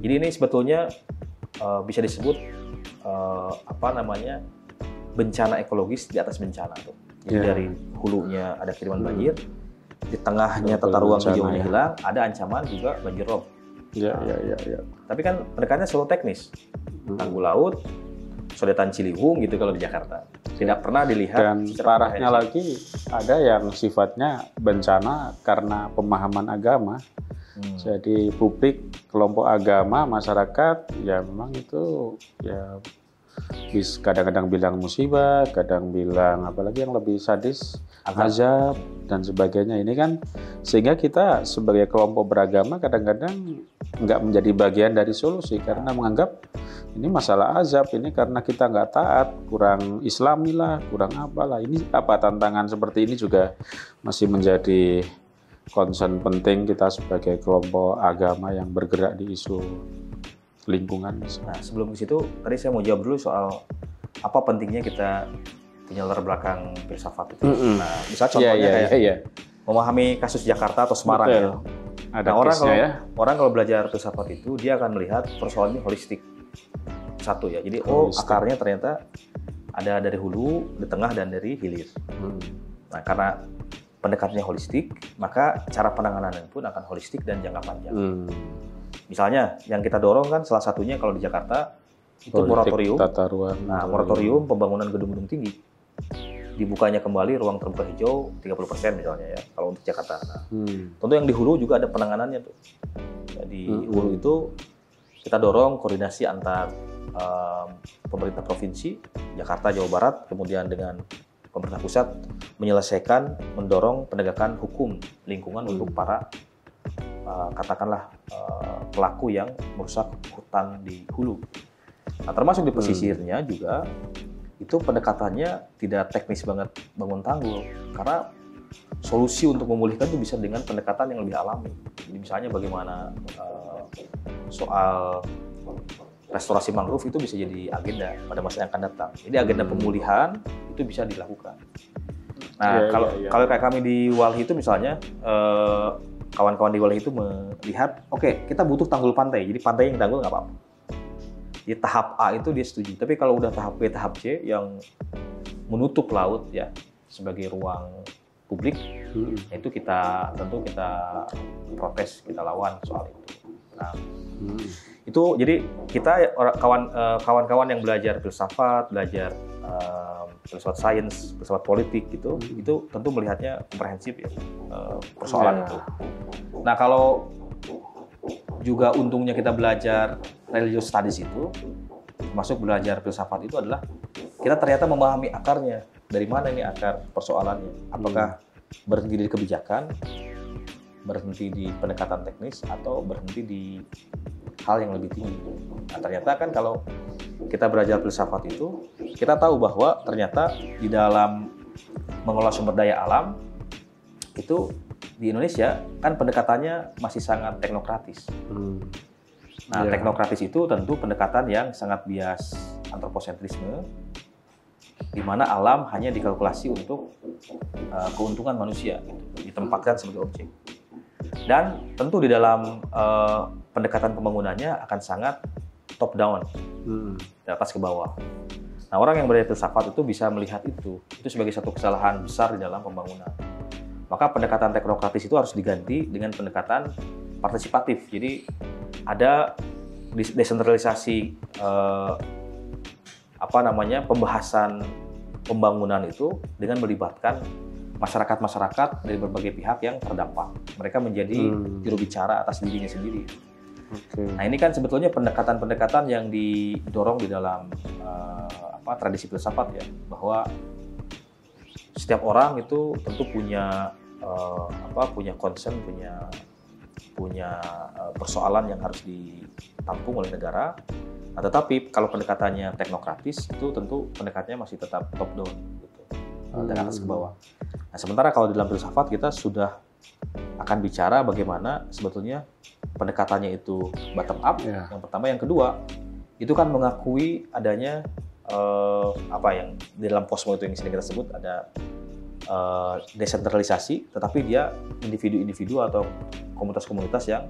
Jadi ini sebetulnya bisa disebut bencana ekologis di atas bencana tuh. Jadi dari hulunya ada kiriman banjir, di tengahnya tata ruang hijaunya hilang, ada ancaman juga banjir rob. Tapi kan pendekatannya selalu teknis. Tanggul laut, sodetan Ciliwung gitu kalau di Jakarta. Tidak pernah dilihat. Dan parahnya lagi ada yang sifatnya bencana karena pemahaman agama. Jadi publik, kelompok agama, masyarakat, ya memang itu ya kadang-kadang bilang musibah, kadang bilang apalagi yang lebih sadis, azab dan sebagainya. Ini kan sehingga kita sebagai kelompok beragama kadang-kadang nggak menjadi bagian dari solusi karena menganggap ini masalah azab, ini karena kita nggak taat, kurang islami lah, kurang apalah. Ini tantangan seperti ini juga masih menjadi concern penting kita sebagai kelompok agama yang bergerak di isu lingkungan. Nah, sebelum ke situ, tadi saya mau jawab dulu soal apa pentingnya kita punya latar belakang filsafat itu. Nah, misal contohnya kayak memahami kasus Jakarta atau Semarang ya. Ada nah, orang kalau belajar filsafat itu dia akan melihat persoalannya holistik. Satu ya. Jadi akarnya ternyata ada dari hulu, di tengah dan dari hilir. Nah, karena pendekatannya holistik, maka cara penanganannya pun akan holistik dan jangka panjang. Misalnya yang kita dorong kan salah satunya kalau di Jakarta itu moratorium. Nah, moratorium pembangunan gedung-gedung tinggi. Dibukanya kembali ruang terbuka hijau 30% misalnya ya kalau untuk Jakarta. Nah, tentu yang di hulu juga ada penanganannya tuh. Di hulu itu kita dorong koordinasi antar pemerintah provinsi Jakarta, Jawa Barat, kemudian dengan pemerintah pusat menyelesaikan, mendorong penegakan hukum lingkungan untuk para katakanlah pelaku yang merusak hutan di hulu. Nah, termasuk di pesisirnya juga itu pendekatannya tidak teknis banget bangun tanggul, karena solusi untuk memulihkan itu bisa dengan pendekatan yang lebih alami. Jadi misalnya bagaimana soal restorasi mangrove itu bisa jadi agenda pada masa yang akan datang. Jadi agenda pemulihan itu bisa dilakukan. Nah, kalau kayak kami di Walhi itu misalnya kawan-kawan di Walhi itu melihat, oke, kita butuh tanggul pantai. Jadi pantai yang tanggul nggak apa-apa. Di tahap A itu dia setuju. Tapi kalau udah tahap B, tahap C yang menutup laut ya sebagai ruang publik, itu tentu kita protes, kita lawan soal itu. Nah, itu jadi kita kawan-kawan yang belajar filsafat, belajar filsafat sains, filsafat politik gitu, itu tentu melihatnya komprehensif ya persoalan itu. Nah, kalau juga untungnya kita belajar religious studies itu, termasuk belajar filsafat itu adalah kita ternyata memahami akarnya. Dari mana ini akar persoalannya? Apakah berhenti di kebijakan, berhenti di pendekatan teknis, atau berhenti di hal yang lebih tinggi? Nah, ternyata kan kalau kita belajar filsafat itu, kita tahu bahwa ternyata di dalam mengelola sumber daya alam itu di Indonesia kan pendekatannya masih sangat teknokratis. Nah, teknokratis itu tentu pendekatan yang sangat bias antroposentrisme, di mana alam hanya dikalkulasi untuk keuntungan manusia, gitu, ditempatkan sebagai objek. Dan tentu di dalam pendekatan pembangunannya akan sangat top down, dari atas ke bawah. Nah, orang yang belajar filsafat itu bisa melihat itu sebagai satu kesalahan besar di dalam pembangunan. Maka pendekatan teknokratis itu harus diganti dengan pendekatan partisipatif. Jadi ada desentralisasi pembahasan pembangunan itu dengan melibatkan masyarakat-masyarakat dari berbagai pihak yang terdampak. Mereka menjadi juru bicara atas dirinya sendiri. Nah, ini kan sebetulnya pendekatan-pendekatan yang didorong di dalam tradisi filsafat ya, bahwa setiap orang itu tentu punya concern, punya persoalan yang harus ditampung oleh negara. Nah, tetapi kalau pendekatannya teknokratis itu tentu pendekatannya masih tetap top down gitu, dari atas ke bawah. Nah, sementara kalau di dalam filsafat kita sudah akan bicara bagaimana sebetulnya pendekatannya itu bottom up. Yang pertama, yang kedua itu kan mengakui adanya yang di dalam Posmo itu yang sering kita sebut ada desentralisasi, tetapi dia individu-individu atau komunitas-komunitas yang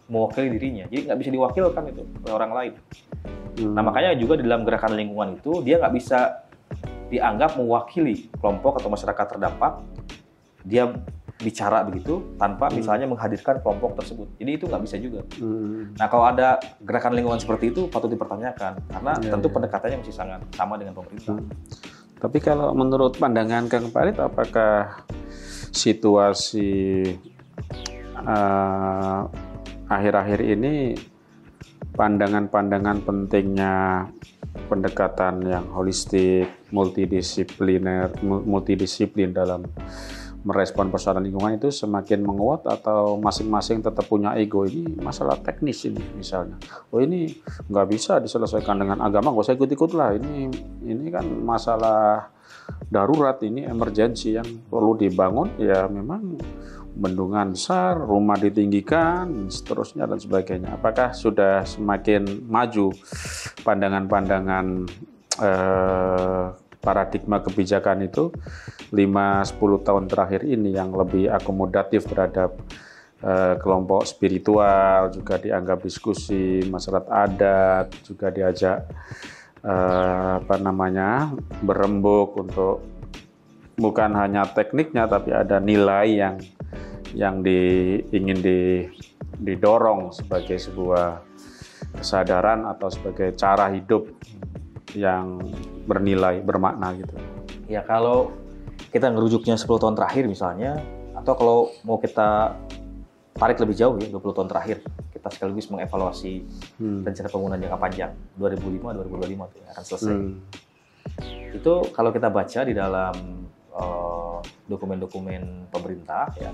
mewakili dirinya. Jadi nggak bisa diwakilkan itu oleh orang lain. Nah, makanya juga di dalam gerakan lingkungan itu dia nggak bisa dianggap mewakili kelompok atau masyarakat terdampak. Dia bicara begitu tanpa misalnya menghadirkan kelompok tersebut. Jadi itu nggak bisa juga. Nah, kalau ada gerakan lingkungan seperti itu patut dipertanyakan karena tentu pendekatannya masih sangat sama dengan pemerintah. Tapi kalau menurut pandangan Kang Farid, apakah situasi akhir-akhir ini pandangan-pandangan pentingnya pendekatan yang holistik, multidisiplin dalam merespon persoalan lingkungan itu semakin menguat, atau masing-masing tetap punya ego? Ini masalah teknis ini misalnya. Oh, ini nggak bisa diselesaikan dengan agama, nggak usah ikut-ikut lah. Ini kan masalah darurat, ini emergensi yang perlu dibangun. Ya memang bendungan besar, rumah ditinggikan, seterusnya dan sebagainya. Apakah sudah semakin maju pandangan-pandangan paradigma kebijakan itu 5-10 tahun terakhir ini yang lebih akomodatif terhadap kelompok spiritual, juga dianggap diskusi, masyarakat adat, juga diajak berembuk untuk bukan hanya tekniknya, tapi ada nilai yang ingin didorong sebagai sebuah kesadaran atau sebagai cara hidup yang bernilai, bermakna gitu. Ya kalau kita ngerujuknya 10 tahun terakhir misalnya, atau kalau mau kita tarik lebih jauh ya, 20 tahun terakhir, kita sekaligus mengevaluasi rencana pembangunan jangka panjang 2005-2025 itu akan selesai. Itu kalau kita baca di dalam dokumen-dokumen pemerintah ya,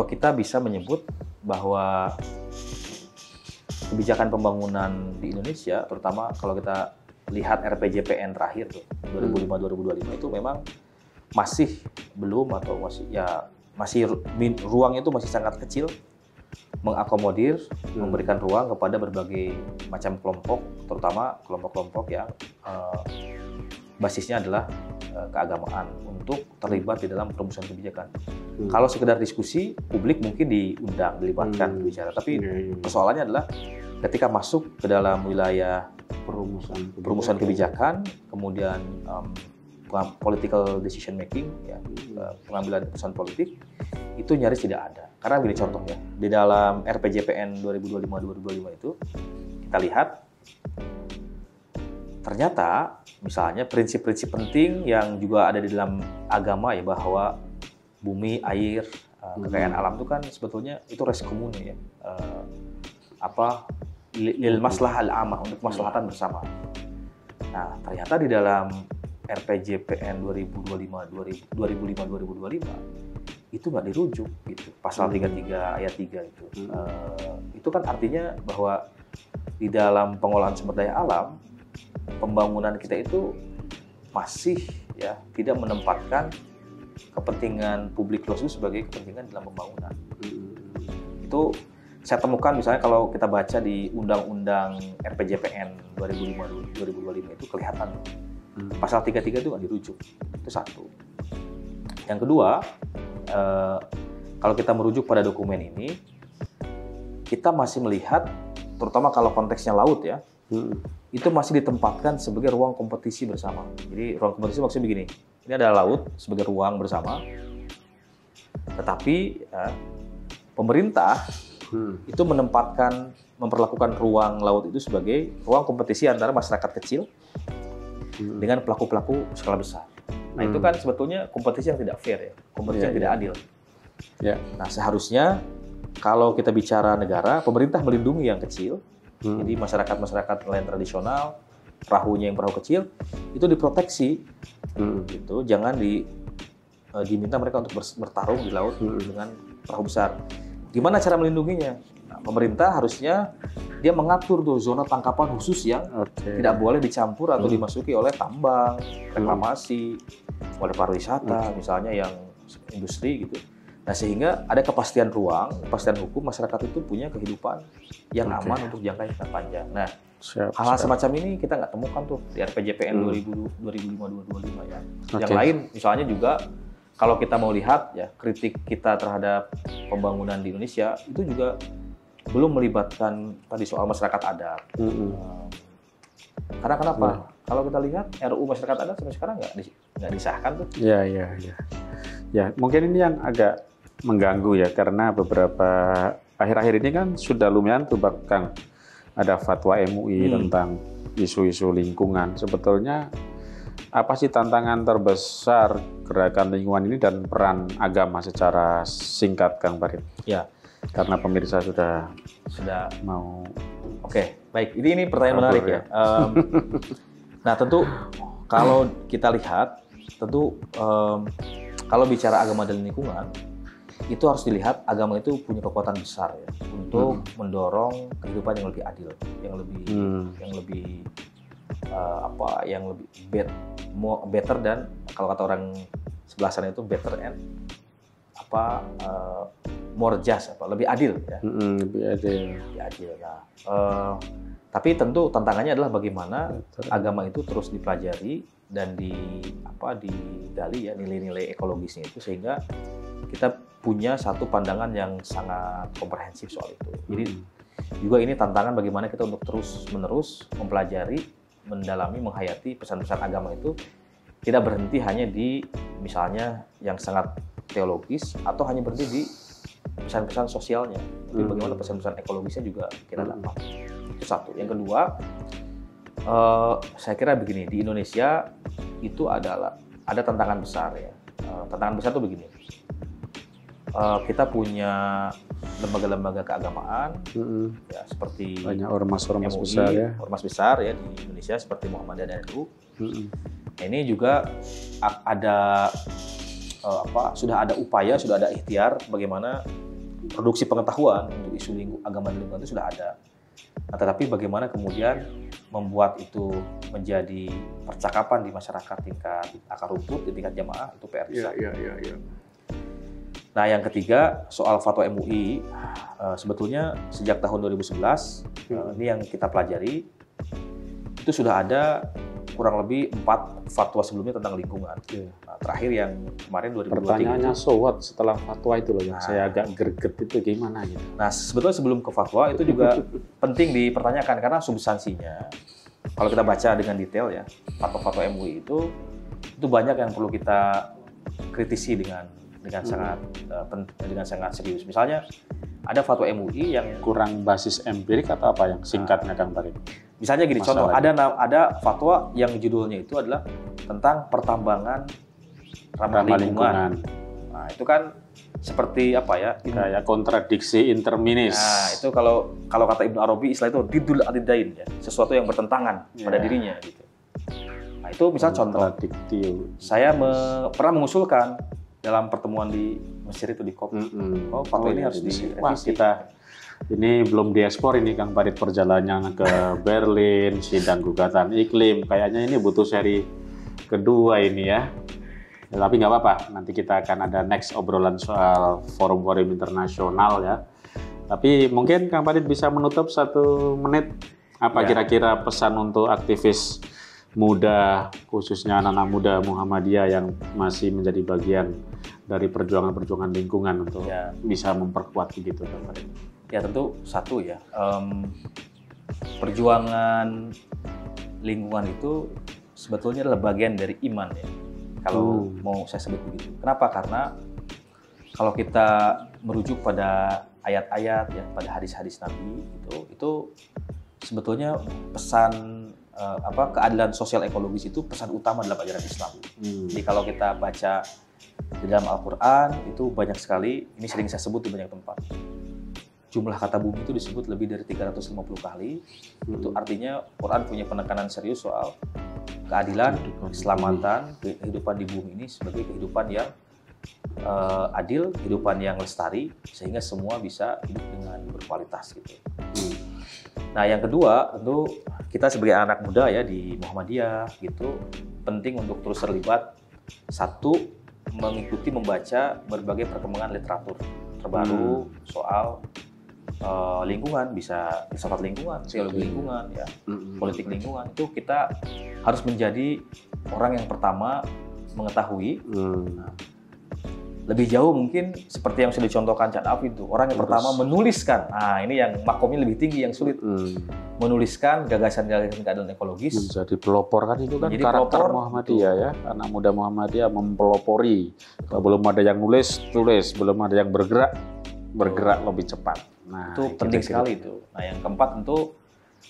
kita bisa menyebut bahwa kebijakan pembangunan di Indonesia, terutama kalau kita lihat RPJPN terakhir tuh 2005-2025 itu memang masih belum atau masih ruangnya itu masih sangat kecil, mengakomodir, memberikan ruang kepada berbagai macam kelompok, terutama kelompok-kelompok yang basisnya adalah keagamaan untuk terlibat di dalam perumusan kebijakan. Kalau sekedar diskusi, publik mungkin diundang, dilibatkan berbicara, tapi persoalannya adalah ketika masuk ke dalam wilayah perumusan kebijakan, kemudian political decision making, ya, pengambilan keputusan politik, itu nyaris tidak ada. Karena begini contohnya, di dalam RPJPN 2025-2025 itu kita lihat ternyata misalnya prinsip-prinsip penting yang juga ada di dalam agama ya, bahwa bumi, air, kekayaan alam itu kan sebetulnya itu res comune ya, lil maslahah al-amah, untuk kemaslahatan bersama. Nah, ternyata di dalam RPJPN 2005-2025 itu nggak dirujuk gitu, pasal 33 ayat 3 itu. Itu kan artinya bahwa di dalam pengolahan sumber daya alam, pembangunan kita itu masih ya tidak menempatkan kepentingan publik luas itu sebagai kepentingan dalam pembangunan. Itu saya temukan misalnya kalau kita baca di Undang-Undang RPJPN 2005-2025 itu kelihatan pasal 33 itu nggak dirujuk. Itu satu. Yang kedua, kalau kita merujuk pada dokumen ini, kita masih melihat, terutama kalau konteksnya laut ya, itu masih ditempatkan sebagai ruang kompetisi bersama. Jadi ruang kompetisi maksudnya begini, ini adalah laut sebagai ruang bersama, tetapi pemerintah itu memperlakukan ruang laut itu sebagai ruang kompetisi antara masyarakat kecil dengan pelaku-pelaku skala besar. Nah itu kan sebetulnya kompetisi yang tidak fair ya, kompetisi yang tidak adil. Nah seharusnya kalau kita bicara negara, pemerintah melindungi yang kecil, jadi masyarakat nelayan tradisional, perahunya yang perahu kecil, itu diproteksi, gitu. Jangan diminta mereka untuk bertarung di laut dengan perahu besar. Gimana cara melindunginya? Nah, pemerintah harusnya dia mengatur tuh zona tangkapan khusus yang tidak boleh dicampur atau dimasuki oleh tambang, reklamasi, oleh pariwisata, misalnya yang industri gitu. Nah sehingga ada kepastian ruang, kepastian hukum, masyarakat itu punya kehidupan yang aman untuk jangka yang sangat panjang. Nah hal-hal semacam ini kita nggak temukan tuh di RPJPN 2005-2025 ya. Yang lain misalnya juga kalau kita mau lihat ya, kritik kita terhadap pembangunan di Indonesia itu juga belum melibatkan tadi soal masyarakat adat. Karena kenapa? Kalau kita lihat RUU masyarakat adat sampai sekarang nggak disahkan tuh. Ya, mungkin ini yang agak mengganggu ya, karena beberapa akhir-akhir ini kan sudah lumayan tuh Kang, ada fatwa MUI tentang isu-isu lingkungan. Sebetulnya apa sih tantangan terbesar gerakan lingkungan ini dan peran agama secara singkat, Kang Farid? Ya, karena pemirsa sudah mau. Oke, baik. Ini pertanyaan menarik ya. Nah, tentu kalau kita lihat, kalau bicara agama dan lingkungan, itu harus dilihat agama itu punya kekuatan besar ya untuk mendorong kehidupan yang lebih adil, yang lebih better, dan kalau kata orang sebelah sana itu better and more just, lebih adil ya. Lebih adil. Lebih adil. Nah, tapi tentu tantangannya adalah bagaimana agama itu terus dipelajari dan digali ya nilai-nilai ekologisnya itu, sehingga kita punya satu pandangan yang sangat komprehensif soal itu. Jadi juga ini tantangan bagaimana kita untuk terus-menerus mempelajari, mendalami, menghayati pesan-pesan agama itu, tidak berhenti hanya di misalnya yang sangat teologis atau hanya berhenti di pesan-pesan sosialnya, tapi bagaimana pesan-pesan ekologisnya juga kita dapat. Itu satu. Yang kedua, saya kira begini, di Indonesia itu ada tantangan besar ya. Tantangan besar itu begini. Kita punya lembaga-lembaga keagamaan, ya seperti banyak ormas-ormas MUI, besar ya. Ormas besar ya di Indonesia seperti Muhammadiyah dan NU. Ini juga sudah ada upaya, sudah ada ikhtiar bagaimana produksi pengetahuan untuk isu agama dan lingkungan itu sudah ada. Nah, tetapi bagaimana kemudian membuat itu menjadi percakapan di masyarakat tingkat akar rumput, di tingkat jamaah, itu PR besar. Nah, yang ketiga soal fatwa MUI, sebetulnya sejak tahun 2011 ini yang kita pelajari, itu sudah ada kurang lebih 4 fatwa sebelumnya tentang lingkungan. Nah, terakhir yang kemarin 2023. Pertanyaannya so what setelah fatwa itu loh yang saya agak greget itu gimana gitu. Nah, sebetulnya sebelum ke fatwa itu juga penting dipertanyakan karena substansinya kalau kita baca dengan detail ya, fatwa-fatwa MUI itu banyak yang perlu kita kritisi dengan sangat serius. Misalnya ada fatwa MUI yang kurang basis empirik atau apa yang singkatnya Kang Farid? Misalnya gini, contoh ada fatwa yang judulnya itu adalah tentang pertambangan ramah lingkungan. Nah, itu kan seperti apa ya? Kayak kontradiksi interminis. Nah, itu kalau kata Ibnu Arabi istilah itu didul adidain ya, sesuatu yang bertentangan pada dirinya gitu. Nah, itu misal contoh. Saya pernah mengusulkan dalam pertemuan di Mesir itu di COP. Fatwa ini harus direvisi. Ini belum diekspor ini Kang Farid, perjalanan ke Berlin, sidang gugatan iklim. Kayaknya ini butuh seri kedua ini ya. Tapi nggak apa-apa, nanti kita akan ada next obrolan soal forum-forum internasional ya. Tapi mungkin Kang Farid bisa menutup 1 menit. Apa kira-kira pesan untuk aktivis muda, khususnya anak-anak muda Muhammadiyah yang masih menjadi bagian dari perjuangan-perjuangan lingkungan untuk bisa memperkuat begitu Kang Farid? Ya tentu satu ya, perjuangan lingkungan itu sebetulnya adalah bagian dari iman ya, kalau mau saya sebut begitu. Kenapa? Karena kalau kita merujuk pada ayat-ayat ya, pada hadis-hadis Nabi itu sebetulnya pesan keadilan sosial ekologis itu pesan utama dalam ajaran Islam. Jadi kalau kita baca di dalam Al-Quran itu banyak sekali, ini sering saya sebut di banyak tempat. Jumlah kata bumi itu disebut lebih dari 350 kali. Itu artinya Quran punya penekanan serius soal keadilan, keselamatan, kehidupan di bumi ini sebagai kehidupan yang adil, kehidupan yang lestari, sehingga semua bisa hidup dengan berkualitas gitu. Nah, yang kedua tentu kita sebagai anak muda ya di Muhammadiyah gitu penting untuk terus terlibat. Satu, mengikuti membaca berbagai perkembangan literatur terbaru soal lingkungan, bisa filsafat lingkungan, teologi lingkungan, ya, politik lingkungan. Itu kita harus menjadi orang yang pertama mengetahui. Lebih jauh mungkin seperti yang sudah dicontohkan Cak David itu, orang yang pertama menuliskan. Nah, ini yang makomnya lebih tinggi, yang sulit. Menuliskan gagasan-gagasan keadilan ekologis. Menjadi pelopor kan itu kan menjadi karakter pelopor, Muhammadiyah ya. Anak muda Muhammadiyah mempelopori. Kalau belum ada yang nulis, tulis. Belum ada yang bergerak lebih cepat. Nah, itu penting sekali itu. Nah, yang keempat tentu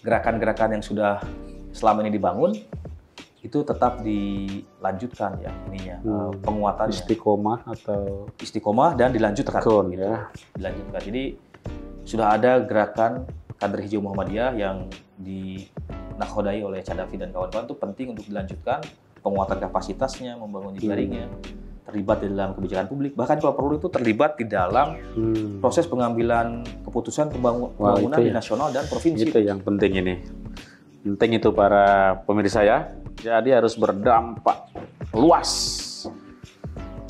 gerakan-gerakan yang sudah selama ini dibangun itu tetap dilanjutkan ya ininya, penguatannya. Istiqomah dan dilanjutkan. Tekun, gitu. Ya. Dilanjutkan. Jadi sudah ada gerakan kader hijau Muhammadiyah yang dinakodai oleh Cadafi dan kawan-kawan, itu penting untuk dilanjutkan, penguatan kapasitasnya, membangun jaringnya, terlibat di dalam kebijakan publik, bahkan kalau perlu itu terlibat di dalam proses pengambilan keputusan pembangunan di nasional dan provinsi. Itu yang penting ini. Penting itu para pemirsa ya. Jadi harus berdampak luas.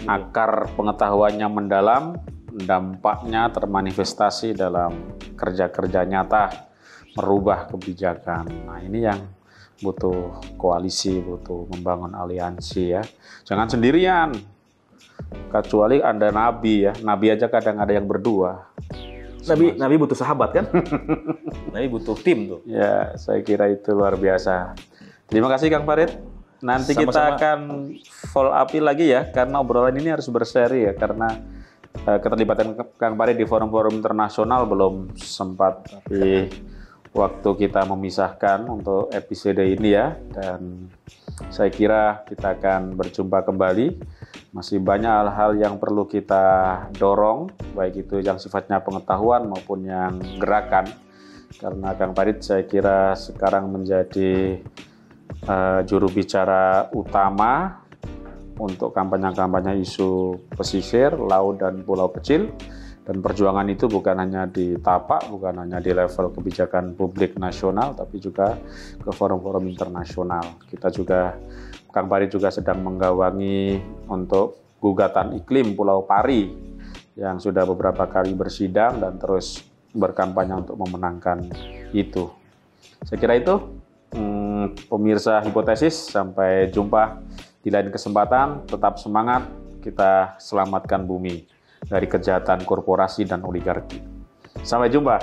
akar pengetahuannya mendalam, dampaknya termanifestasi dalam kerja-kerja nyata, merubah kebijakan. Nah, ini yang butuh koalisi, butuh membangun aliansi ya. Jangan sendirian, kecuali Anda nabi ya. Nabi aja kadang ada yang berdua. Nabi butuh sahabat kan? Nabi butuh tim tuh. Ya, saya kira itu luar biasa. Terima kasih Kang Farid. Nanti Sama-sama. kita akan follow up lagi ya, karena obrolan ini harus berseri ya, karena keterlibatan Kang Farid di forum-forum internasional belum sempat, tapi waktu kita memisahkan untuk episode ini ya, dan saya kira kita akan berjumpa kembali. Masih banyak hal-hal yang perlu kita dorong, baik itu yang sifatnya pengetahuan maupun yang gerakan. Karena Kang Farid saya kira sekarang menjadi juru bicara utama untuk kampanye-kampanye isu pesisir, laut, dan pulau kecil. Dan perjuangan itu bukan hanya di tapak, bukan hanya di level kebijakan publik nasional, tapi juga ke forum-forum internasional. Kita juga, Kang Farid juga sedang menggawangi untuk gugatan iklim Pulau Pari yang sudah beberapa kali bersidang dan terus berkampanye untuk memenangkan itu. Saya kira itu, pemirsa Hipotesis, sampai jumpa di lain kesempatan. Tetap semangat, kita selamatkan bumi dari kejahatan korporasi dan oligarki. Sampai jumpa.